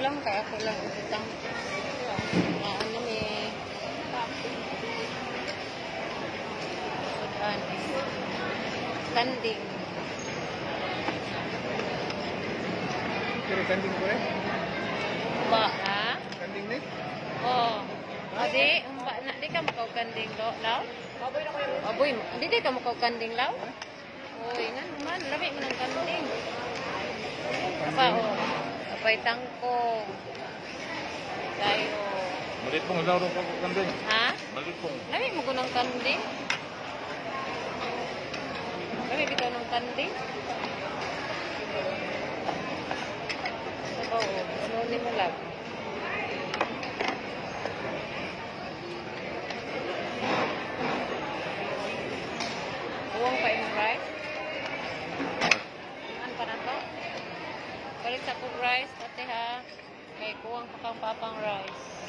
lang, kaya ako lang utang. Ano eh. Kanding. Pero kanding ko eh. Ba, ha? Kanding ni? Oo. Adi, umba na. Di ka makaw kanding, law? Baboy na ko yun. Aboy mo. Di ka makaw kanding, law? Uy, nga naman. Lami mo ng kanding. Apa, oh. Apay tangkong. Tayo. Malit pong ilaw ko kanding. Ha? Malit pong. Lami mo ko ng kanding? Lami bitaw ng kanding? Oo, ano ni mo lang? Uwang pa yung rice? Ano pa na to? Balik sa kong rice, ate ha. Kay kuwang pa kang papang rice.